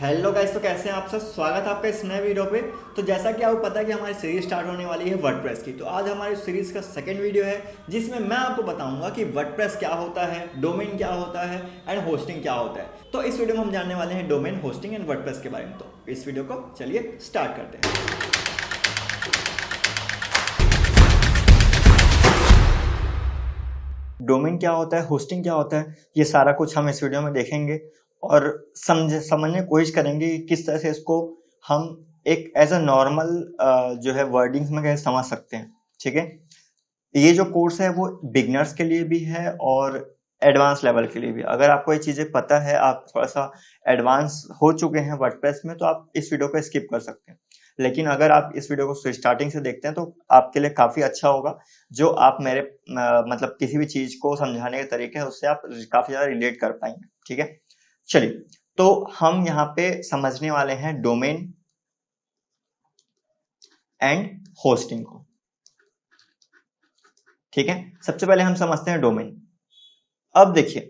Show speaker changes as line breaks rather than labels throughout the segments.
Hello guys, तो कैसे हैं आप सब। स्वागत है आपका इस नए वीडियो पे। तो जैसा कि आपको पता है कि हमारी सीरीज स्टार्ट होने वाली है वर्डप्रेस की, तो आज हमारी सीरीज का सेकंड वीडियो है जिसमें मैं आपको बताऊंगा कि वर्डप्रेस क्या होता है, डोमेन क्या होता है एंड होस्टिंग क्या होता है। तो इस वीडियो में हम जानने वाले हैं डोमेन, होस्टिंग एंड वर्डप्रेस के बारे में। तो इस वीडियो को चलिए स्टार्ट करते हैं। डोमेन क्या होता है, होस्टिंग क्या होता है, ये सारा कुछ हम इस वीडियो में देखेंगे और समझने की कोशिश करेंगे कि किस तरह से इसको हम एक एज अ नॉर्मल जो है वर्डिंग्स में कैसे समझ सकते हैं। ठीक है, ये जो कोर्स है वो बिगनर्स के लिए भी है और एडवांस लेवल के लिए भी। अगर आपको ये चीजें पता है, आप थोड़ा सा एडवांस हो चुके हैं वर्डप्रेस में, तो आप इस वीडियो को स्किप कर सकते हैं। लेकिन अगर आप इस वीडियो को स्टार्टिंग से देखते हैं तो आपके लिए काफी अच्छा होगा। जो आप मेरे मतलब किसी भी चीज को समझाने के तरीके हैं उससे आप काफी ज्यादा रिलेट कर पाएंगे। ठीक है, चलिए, तो हम यहाँ पे समझने वाले हैं डोमेन एंड होस्टिंग को। ठीक है, सबसे पहले हम समझते हैं डोमेन। अब देखिए,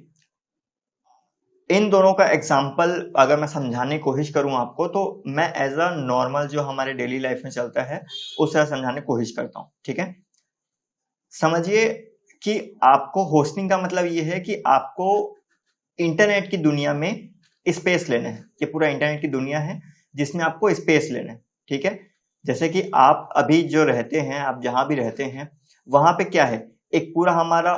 इन दोनों का एग्जाम्पल अगर मैं समझाने की कोशिश करूं आपको, तो मैं एज अ नॉर्मल जो हमारे डेली लाइफ में चलता है उस तरह समझाने की कोशिश करता हूं। ठीक है, समझिए कि आपको होस्टिंग का मतलब ये है कि आपको इंटरनेट की दुनिया में स्पेस लेना है। ये पूरा इंटरनेट की दुनिया है जिसमें आपको स्पेस लेना है। ठीक है, जैसे कि आप अभी जो रहते हैं, आप जहां भी रहते हैं वहां पे क्या है, एक पूरा हमारा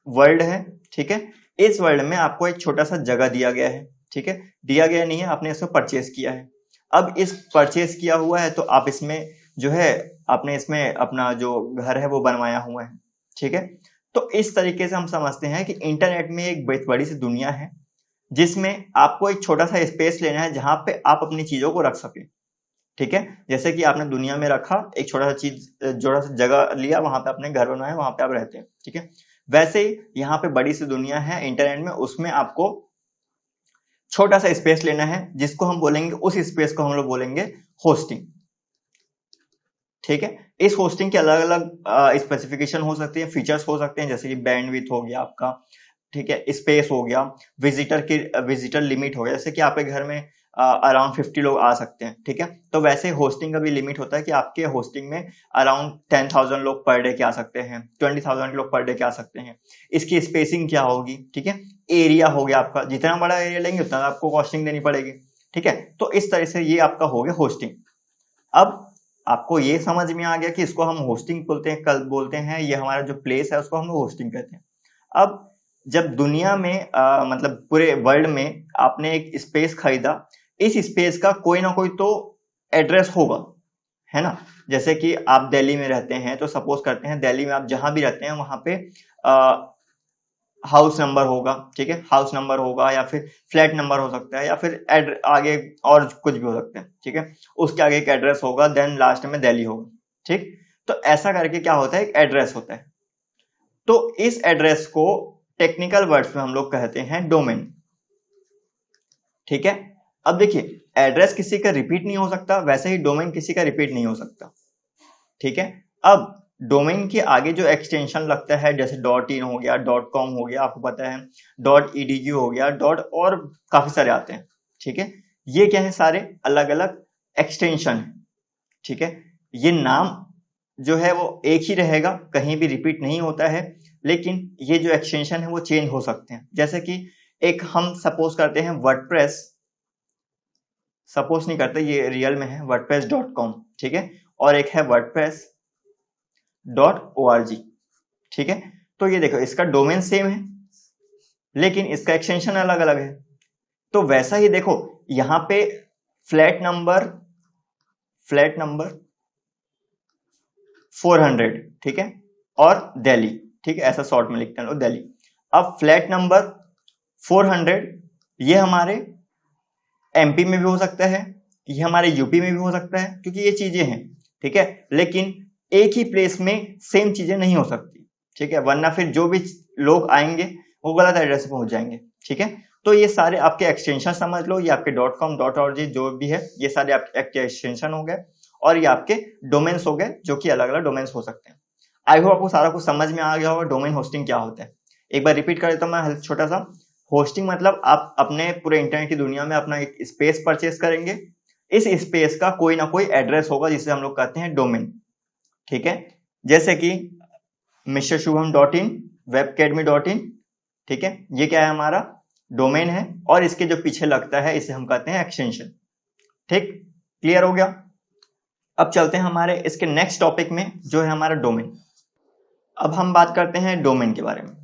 वर्ल्ड है। ठीक है, इस वर्ल्ड में आपको एक छोटा सा जगह दिया गया है। ठीक है, दिया गया नहीं है, आपने इसको परचेज किया है। अब इस परचेज किया हुआ है तो आप इसमें जो है, आपने इसमें अपना जो घर है वो बनवाया हुआ है। ठीक है, तो इस तरीके से हम समझते हैं कि इंटरनेट में एक बड़ी सी दुनिया है जिसमें आपको एक छोटा सा स्पेस लेना है जहां पे आप अपनी चीजों को रख सके। ठीक है, जैसे कि आपने दुनिया में रखा एक छोटा सा जगह लिया, वहां पे आपने घर बनाया, वहां पे आप रहते हैं। ठीक है, वैसे ही यहाँ पे बड़ी सी दुनिया है इंटरनेट में, उसमें आपको छोटा सा स्पेस लेना है जिसको हम बोलेंगे, उस स्पेस को हम लोग बोलेंगे होस्टिंग। ठीक है, इस होस्टिंग के अलग अलग स्पेसिफिकेशन हो सकती है, फीचर्स हो सकते हैं, जैसे कि बैंडविड्थ हो गया आपका। ठीक है, स्पेस हो गया, विजिटर लिमिट हो गया, जैसे कि आपके घर में अराउंड 50 लोग आ सकते हैं। ठीक है, तो वैसे होस्टिंग का भी लिमिट होता है कि आपके होस्टिंग में अराउंड 10,000 लोग पर डे के आ सकते हैं, 20,000 लोग पर डे के आ सकते हैं। इसकी स्पेसिंग क्या होगी, ठीक है, एरिया हो गया आपका, जितना बड़ा एरिया लेंगे उतना आपको कॉस्टिंग देनी पड़ेगी। ठीक है, तो इस तरह से ये आपका हो गया होस्टिंग। अब आपको ये समझ में आ गया कि इसको हम होस्टिंग बोलते हैं, कल बोलते हैं, ये हमारा जो प्लेस है उसको हम लोग होस्टिंग कहते हैं। अब जब दुनिया में मतलब पूरे वर्ल्ड में आपने एक स्पेस खरीदा, इस स्पेस का कोई ना कोई तो एड्रेस होगा, है ना। जैसे कि आप दिल्ली में रहते हैं तो सपोज करते हैं दिल्ली में आप जहां भी रहते हैं वहां पे हाउस नंबर होगा। ठीक है, हाउस नंबर होगा या फिर फ्लैट नंबर हो सकता है या फिर आगे और कुछ भी हो सकता है। ठीक है, उसके आगे एक एड्रेस होगा, देन लास्ट में दिल्ली होगा। ठीक, तो ऐसा करके क्या होता है, एक एड्रेस होता है। तो इस एड्रेस को टेक्निकल वर्ड्स में हम लोग कहते हैं डोमेन। ठीक है, अब देखिए, एड्रेस किसी का रिपीट नहीं हो सकता, वैसे ही डोमेन किसी का रिपीट नहीं हो सकता। ठीक है, अब डोमेन के आगे जो एक्सटेंशन लगता है, जैसे डॉट इन हो गया, डॉट कॉम हो गया, आपको पता है, डॉट edu हो गया, डॉट, और काफी सारे आते हैं। ठीक है, ये क्या है, सारे अलग अलग एक्सटेंशन है। ठीक है, ये नाम जो है वो एक ही रहेगा, कहीं भी रिपीट नहीं होता है, लेकिन ये जो एक्सटेंशन है वो चेंज हो सकते हैं। जैसे कि एक हम सपोज करते हैं वर्डप्रेस, सपोज नहीं करते, ये रियल में है wordpress.com। ठीक है, और एक है wordpress.org। ठीक है, तो ये देखो, इसका डोमेन सेम है लेकिन इसका एक्सटेंशन अलग अलग है। तो वैसा ही देखो, यहाँ पे फ्लैट नंबर, फ्लैट नंबर 400, ठीक है, और दिल्ली। ठीक है, ऐसा शॉर्ट में लिखते हैं लोग, दिल्ली। अब फ्लैट नंबर 400 ये हमारे एमपी में भी हो सकता है, ये हमारे यूपी में भी हो सकता है, क्योंकि ये चीजें हैं। ठीक है, लेकिन एक ही प्लेस में सेम चीजें नहीं हो सकती। ठीक है, वरना फिर जो भी लोग आएंगे वो गलत एड्रेस पे पहुंच जाएंगे। ठीक है, तो ये सारे आपके एक्सटेंशन समझ लो, ये आपके डॉट कॉम, डॉट ऑर्ग जो भी है, ये सारे आपके एक्सटेंशन हो गए, और ये आपके डोमेन्स हो गए, जो कि अलग अलग डोमेन्स हो सकते हैं। आई होप आपको सारा कुछ समझ में आ गया होगा डोमेन होस्टिंग क्या होता है। एक बार रिपीट कर देता हूं मैं छोटा सा। होस्टिंग मतलब आप अपने पूरे इंटरनेट की दुनिया में अपना एक स्पेस परचेस करेंगे। इस स्पेस का कोई ना कोई एड्रेस होगा जिसे हम लोग कहते हैं डोमेन। ठीक है, जैसे कि mrshubham.in, webacademy.in। ठीक है, ये क्या है, हमारा डोमेन है, और इसके जो पीछे लगता है इसे हम कहते हैं एक्सटेंशन। ठीक, क्लियर हो गया। अब चलते हैं हमारे इसके नेक्स्ट टॉपिक में जो है हमारा डोमेन। अब हम बात करते हैं डोमेन के बारे में।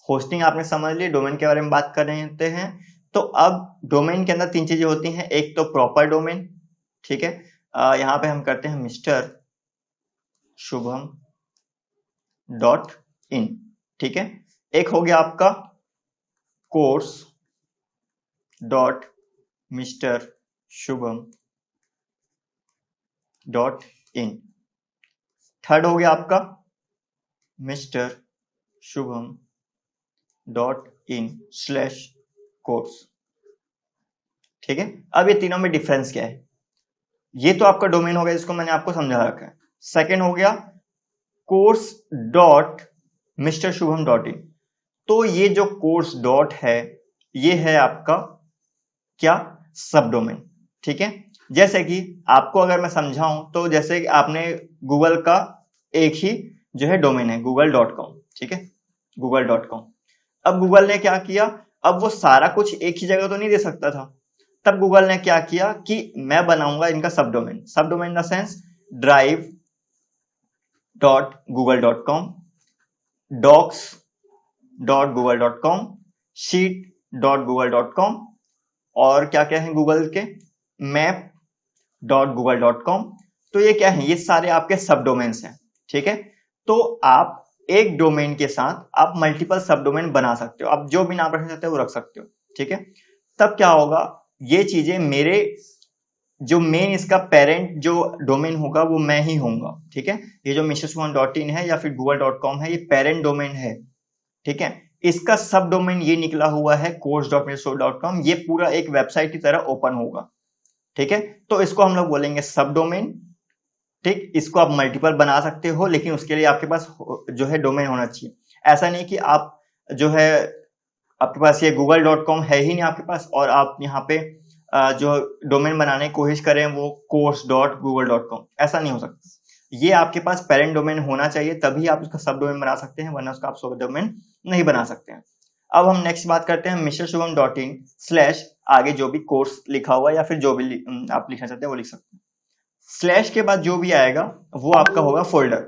होस्टिंग आपने समझ ली, डोमेन के बारे में बात कर रहे हैं। तो अब डोमेन के अंदर तीन चीजें होती हैं। एक तो प्रॉपर डोमेन, ठीक है, यहां पे हम करते हैं मिस्टर शुभम डॉट इन। ठीक है, एक हो गया आपका course dot mister Shubham dot in. Third हो गया आपका mister Shubham dot in slash course. ठीक है, अब ये तीनों में डिफरेंस क्या है? ये तो आपका डोमेन हो गया जिसको मैंने आपको समझा रखा है। सेकेंड हो गया course dot mister Shubham dot in. तो ये जो कोर्स डॉट है ये है आपका क्या, सब डोमेन। ठीक है, जैसे कि आपको अगर मैं समझाऊं तो जैसे कि आपने गूगल का एक ही जो है डोमेन है google.com। ठीक है, google.com। अब गूगल ने क्या किया, अब वो सारा कुछ एक ही जगह तो नहीं दे सकता था। तब गूगल ने क्या किया कि मैं बनाऊंगा इनका subdomain. Subdomain in the sense drive dot Google dot com, docs dot Google dot com, sheet dot Google dot com, और क्या क्या है गूगल के, map dot Google dot com. तो ये क्या है, ये सारे आपके सब डोमेन्स हैं। ठीक है, तो आप एक डोमेन के साथ आप मल्टीपल सब डोमेन बना सकते हो। आप जो भी नाम रखना चाहते हो वो रख सकते हो। ठीक है, तब क्या होगा, ये चीजें मेरे जो मेन इसका पेरेंट जो डोमेन होगा वो मैं ही होऊंगा। ठीक है, ये जो mrshubham.in है या फिर google.com है ये पेरेंट डोमेन है। ठीक है, इसका सब डोमेन ये निकला हुआ है course.mrshubham.com। ये पूरा एक वेबसाइट की तरह ओपन होगा। ठीक है, तो इसको हम लोग बोलेंगे सब डोमेन। ठीक, इसको आप मल्टीपल बना सकते हो, लेकिन उसके लिए आपके पास जो है डोमेन होना चाहिए। ऐसा नहीं कि आप जो है आपके पास ये google.com है ही नहीं आपके पास और आप यहाँ पे जो डोमेन बनाने की कोशिश करें वो course.google.com, ऐसा नहीं हो सकता। ये आपके पास पेरेंट डोमेन होना चाहिए, तभी आप उसका सब डोमेन बना सकते हैं, वरना उसका आप सब डोमेन नहीं बना सकते हैं। अब हम नेक्स्ट बात करते हैं mrshubham.in स्लैश आगे जो भी कोर्स लिखा हुआ या फिर जो भी आप लिखना चाहते हैं वो लिख सकते हैं। स्लैश के बाद जो भी आएगा वो आपका होगा फोल्डर।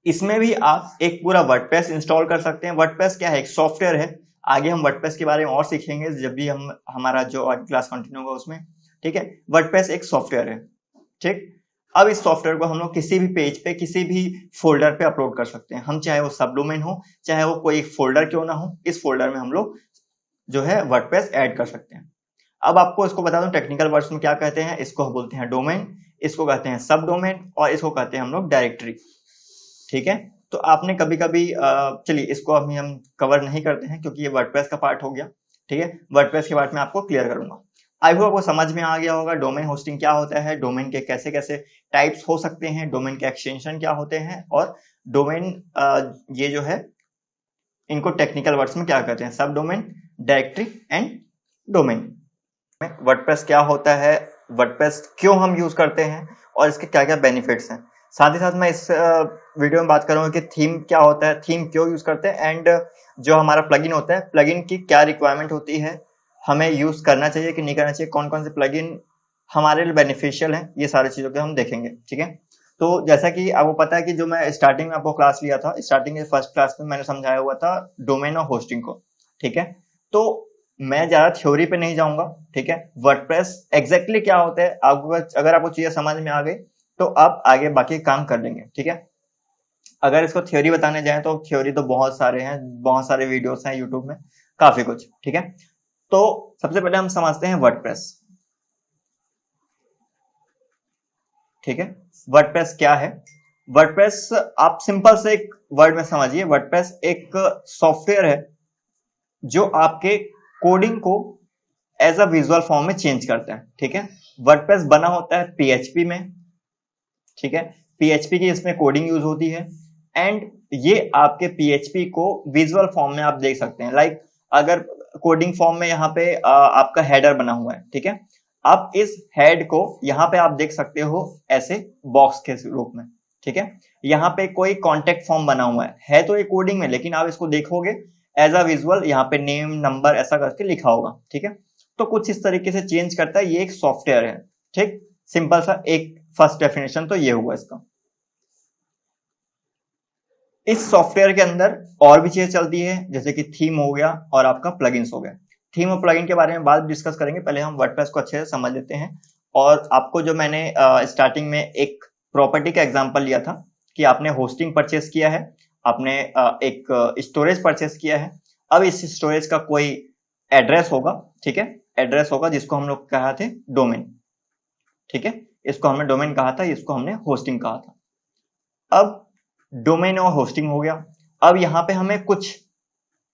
इसमें भी आप एक पूरा वर्डप्रेस इंस्टॉल कर सकते हैं। वर्डप्रेस क्या है, एक सॉफ्टवेयर है। आगे हम वर्डप्रेस के बारे में और सीखेंगे जब भी हम हमारा जो आज क्लास कंटिन्यू होगा उसमें। ठीक है, वर्डप्रेस एक सॉफ्टवेयर है। ठीक, अब इस सॉफ्टवेयर को हम लोग किसी भी पेज पे किसी भी फोल्डर पे अपलोड कर सकते हैं। हम चाहे वो सब डोमेन हो चाहे वो कोई फोल्डर क्यों ना हो, इस फोल्डर में हम लोग जो है वर्डप्रेस ऐड कर सकते हैं। अब आपको इसको बता दूं टेक्निकल वर्ड्स में क्या कहते हैं। इसको बोलते हैं डोमेन, इसको कहते हैं सब डोमेन, और इसको कहते हैं हम लोग डायरेक्टरी। ठीक है, तो आपने कभी कभी चलिए इसको अभी हम कवर नहीं करते हैं क्योंकि ये वर्डप्रेस का पार्ट हो गया। ठीक है, वर्डप्रेस के पार्ट में आपको क्लियर करूंगा। आई होप आपको समझ में आ गया होगा डोमेन होस्टिंग क्या होता है, डोमेन के कैसे कैसे टाइप्स हो सकते हैं, डोमेन के एक्सटेंशन क्या होते हैं, और डोमेन ये जो है इनको टेक्निकल वर्ड्स में क्या कहते हैं, सब domain, directory and domain. WordPress क्या होता है, वर्डप्रेस क्यों हम यूज करते हैं, और इसके क्या क्या बेनिफिट्स हैं। साथ ही साथ मैं इस वीडियो में बात करूंगा कि थीम क्या होता है, थीम क्यों यूज करते हैं, एंड जो हमारा प्लगइन होता है प्लगइन की क्या रिक्वायरमेंट होती है, हमें यूज करना चाहिए कि नहीं करना चाहिए, कौन कौन से प्लगइन हमारे लिए बेनिफिशियल है, ये सारी चीजों के हम देखेंगे। ठीक है, तो जैसा कि आपको पता है कि जो मैं स्टार्टिंग में आपको क्लास लिया था, स्टार्टिंग के फर्स्ट क्लास में मैंने समझाया हुआ था डोमेन और होस्टिंग को। ठीक है, तो मैं ज्यादा थ्योरी पे नहीं जाऊंगा। ठीक है, वर्डप्रेस एग्जैक्टली क्या होता है आपको अगर आपको चीजें समझ में आ गई तो आप आगे बाकी काम कर लेंगे। ठीक है, अगर इसको थ्योरी बताने जाए तो थ्योरी तो बहुत सारे हैं, बहुत सारे वीडियोस हैं यूट्यूब में, काफी कुछ। ठीक है, तो सबसे पहले हम समझते हैं वर्डप्रेस। ठीक है, वर्डप्रेस क्या है। वर्डप्रेस आप सिंपल से एक वर्ड में समझिए, वर्डप्रेस एक सॉफ्टवेयर है जो आपके कोडिंग को एज अ विजुअल फॉर्म में चेंज करता है। ठीक है, वर्डप्रेस बना होता है पीएचपी में। ठीक है, पीएचपी की इसमें कोडिंग यूज होती है, एंड ये आपके पीएचपी को विजुअल फॉर्म में आप देख सकते हैं। लाइक अगर कोडिंग फॉर्म में यहाँ पे आपका हेडर बना हुआ है, ठीक है, आप इस हेड को यहाँ पे आप देख सकते हो ऐसे बॉक्स के रूप में, ठीक है। यहाँ पे कोई कॉन्टेक्ट फॉर्म बना हुआ है तो ये कोडिंग में, लेकिन आप इसको देखोगे एज अ विजुअल, यहाँ पे नेम नंबर ऐसा करके लिखा होगा, ठीक है। तो कुछ इस तरीके से चेंज करता है, ये एक सॉफ्टवेयर है, ठीक। सिंपल सा एक फर्स्ट डेफिनेशन तो ये हुआ इसका। इस सॉफ्टवेयर के अंदर और भी चीजें चलती है, जैसे कि थीम हो गया और आपका प्लगइन्स हो गया। थीम और प्लगइन के बारे में बाद डिस्कस करेंगे, पहले हम वर्डप्रेस को अच्छे से समझ लेते हैं। और आपको जो मैंने स्टार्टिंग में एक प्रॉपर्टी का एग्जांपल लिया था कि आपने होस्टिंग परचेस किया है, आपने एक स्टोरेज परचेस किया है। अब इस स्टोरेज का कोई एड्रेस होगा, ठीक है, एड्रेस होगा जिसको हम लोग कहा थे डोमेन, ठीक है, इसको हमने डोमेन कहा था, इसको हमने होस्टिंग कहा था। अब डोमेन और होस्टिंग हो गया। अब यहाँ पे हमें कुछ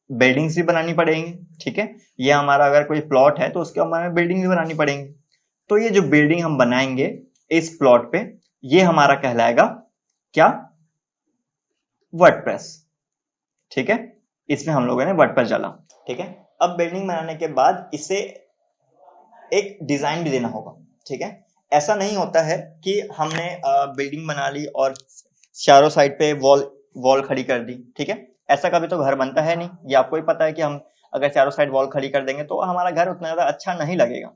बिल्डिंग्स भी बनानी पड़ेंगी, ठीक है। ये हमारा अगर कोई प्लॉट है तो उसके हमें बिल्डिंग भी बनानी पड़ेंगी। तो ये जो बिल्डिंग हम बनाएंगे इस प्लॉट पे, ये हमारा कहलाएगा क्या, वर्डप्रेस, ठीक है। इसमें हम लोगों ने वर्डप्रेस डाला, ठीक है। अब बिल्डिंग बनाने के बाद इसे एक डिजाइन भी देना होगा, ठीक है। ऐसा नहीं होता है कि हमने बिल्डिंग बना ली और चारों साइड पे वॉल वॉल खड़ी कर दी, ठीक है। ऐसा कभी तो घर बनता है नहीं, ये आपको ही पता है कि हम अगर चारों साइड वॉल खड़ी कर देंगे तो हमारा घर उतना ज्यादा अच्छा नहीं लगेगा।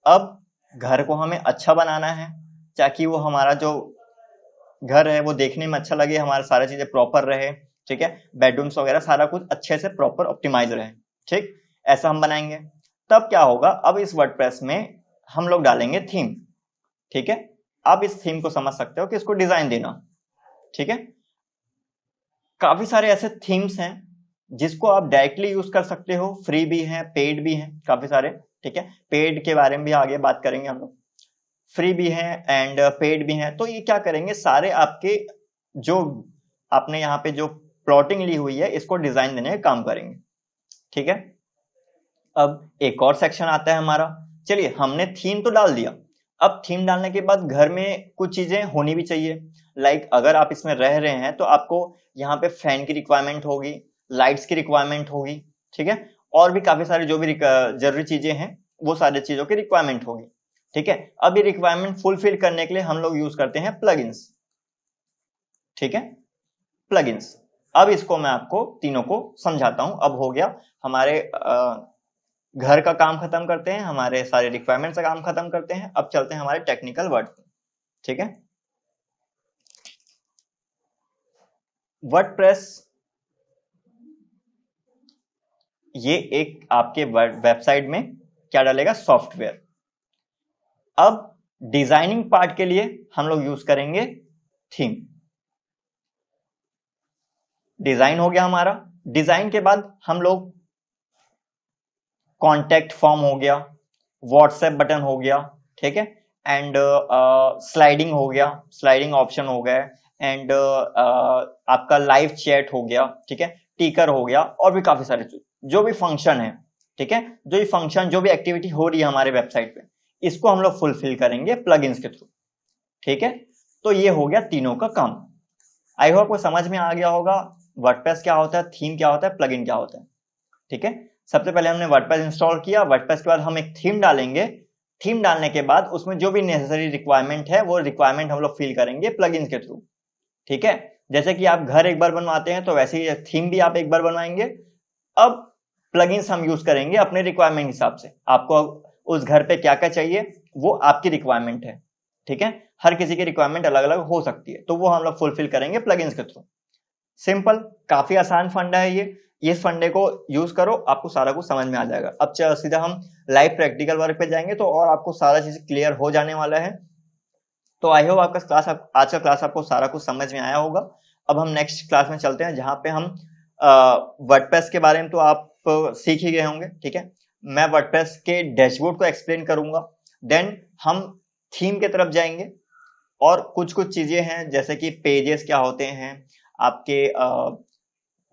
अब घर को हमें अच्छा बनाना है ताकि वो हमारा जो घर है वो देखने में अच्छा लगे, हमारा सारी चीजें प्रॉपर रहे, ठीक है, बेडरूम्स वगैरह सारा कुछ अच्छे से प्रॉपर ऑप्टिमाइज रहे, ठीक। ऐसा हम बनाएंगे। तब क्या होगा, अब इस वर्डप्रेस में हम लोग डालेंगे थीम, ठीक है। आप इस थीम को समझ सकते हो कि इसको डिजाइन देना, ठीक है। काफी सारे ऐसे थीम्स हैं जिसको आप डायरेक्टली यूज कर सकते हो, फ्री भी हैं, पेड भी हैं, काफी सारे, ठीक है। पेड के बारे में भी आगे बात करेंगे हम लोग। फ्री भी हैं एंड पेड भी हैं। तो ये क्या करेंगे, सारे आपके जो आपने यहाँ पे जो प्लॉटिंग ली हुई है इसको डिजाइन देने का काम करेंगे, ठीक है। अब एक और सेक्शन आता है हमारा। चलिए, हमने थीम तो डाल दिया। अब थीम डालने के बाद घर में कुछ चीजें होनी भी चाहिए। लाइक अगर आप इसमें रह रहे हैं तो आपको यहाँ पे फैन की रिक्वायरमेंट होगी, लाइट्स की रिक्वायरमेंट होगी, ठीक है। और भी काफी सारी जो भी जरूरी चीजें हैं वो सारी चीजों की रिक्वायरमेंट होगी, ठीक है। अब ये रिक्वायरमेंट फुलफिल करने के लिए हम लोग यूज करते हैं प्लगइन्स, ठीक है, प्लगइन्स। अब इसको मैं आपको तीनों को समझाता हूं। अब हो गया हमारे घर का काम खत्म करते हैं, हमारे सारे रिक्वायरमेंट्स का काम खत्म करते हैं। अब चलते हैं हमारे टेक्निकल वर्ड, ठीक है। वर्डप्रेस ये एक आपके वेबसाइट में क्या डालेगा, सॉफ्टवेयर। अब डिजाइनिंग पार्ट के लिए हम लोग यूज करेंगे थीम। डिजाइन हो गया हमारा। डिजाइन के बाद हम लोग कॉन्टेक्ट फॉर्म हो गया, व्हाट्सएप बटन हो गया, ठीक है, एंड स्लाइडिंग हो गया, स्लाइडिंग ऑप्शन हो गया, एंड आपका लाइव चैट हो गया, ठीक है, टिकर हो गया, और भी काफी सारे जो भी फंक्शन है, ठीक है, जो भी फंक्शन जो भी एक्टिविटी हो रही है हमारे वेबसाइट पे, इसको हम लोग फुलफिल करेंगे प्लगइन्स के थ्रू, ठीक है। तो ये हो गया तीनों का काम। आई होप को समझ में आ गया होगा वर्डप्रेस क्या होता है, थीम क्या होता है, प्लगइन क्या होता है, ठीक है। सबसे पहले हमने वर्डप्रेस इंस्टॉल किया। वर्डप्रेस के बाद हम एक थीम डालेंगे। थीम डालने के बाद उसमें जो भी नेसेसरी रिक्वायरमेंट है वो रिक्वायरमेंट हम लोग फिल करेंगे प्लगइन्स के थ्रू, ठीक है। जैसे कि आप घर एक बार बनवाते हैं तो वैसे ही थीम भी आप एक बार बनवाएंगे। अब प्लगइन्स हम यूज करेंगे अपने रिक्वायरमेंट हिसाब से। आपको उस घर पे क्या क्या चाहिए वो आपकी रिक्वायरमेंट है, ठीक है। हर किसी की रिक्वायरमेंट अलग अलग हो सकती है, तो वो हम लोग फुलफिल करेंगे प्लगइन्स के थ्रू। सिंपल, काफी आसान फंडा है ये। इस फंडे को यूज करो, आपको सारा कुछ समझ में आ जाएगा। अब सीधा हम लाइव प्रैक्टिकल वर्क पे जाएंगे तो और आपको सारा चीज क्लियर हो जाने वाला है। तो आई होप आपका क्लास आज का क्लास आपको सारा कुछ समझ में आया होगा। अब हम नेक्स्ट क्लास में चलते हैं जहां पे हम वर्डप्रेस के बारे में तो आप सीख ही गए होंगे, ठीक है। मैं वर्डप्रेस के डैशबोर्ड को एक्सप्लेन करूंगा, देन हम थीम के तरफ जाएंगे, और कुछ कुछ चीजें हैं जैसे कि पेजेस क्या होते हैं, आपके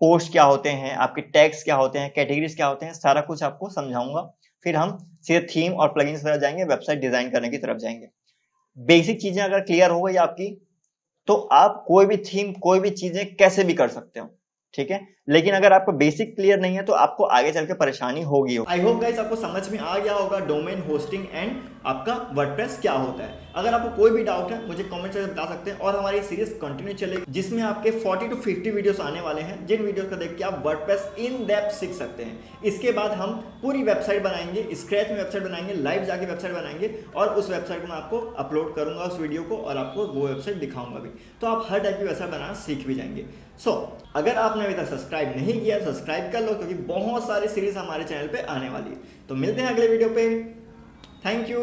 पोस्ट क्या होते हैं, आपके टैग्स क्या होते हैं, कैटेगरीज क्या होते हैं, सारा कुछ आपको समझाऊंगा। फिर हम सीधे थीम और प्लगइन्स तरफ जाएंगे, वेबसाइट डिजाइन करने की तरफ जाएंगे। बेसिक चीजें अगर क्लियर हो गई आपकी तो आप कोई भी थीम, कोई भी चीजें कैसे भी कर सकते हो, ठीक है। लेकिन अगर आपका बेसिक क्लियर नहीं है तो आपको आगे चल के परेशानी होगी। आई होप गाइस आपको समझ में आ गया होगा डोमेन होस्टिंग एंड आपका वर्डप्रेस क्या होता है। अगर आपको कोई भी डाउट है मुझे कमेंट सेक्शन में बता सकते हैं, और हमारी सीरीज कंटिन्यू चलेगी जिसमें आपके 40 to 50 वीडियोस आने वाले हैं, जिन वीडियोस को देख के आप वर्डप्रेस इन डेप्थ सीख सकते हैं। इसके बाद हम पूरी वेबसाइट बनाएंगे, स्क्रैच में वेबसाइट बनाएंगे, लाइव जाके वेबसाइट बनाएंगे, और उस वेबसाइट को मैं आपको अपलोड करूंगा उस वीडियो को, और आपको वो वेबसाइट दिखाऊंगा भी, तो आप हर टाइप की वेबसाइट बनाना सीख भी जाएंगे। अगर आपने अभी तक सब्सक्राइब नहीं किया सब्सक्राइब कर लो, क्योंकि बहुत सारी सीरीज हमारे चैनल पे आने वाली है। तो मिलते हैं अगले वीडियो पे। Thank you.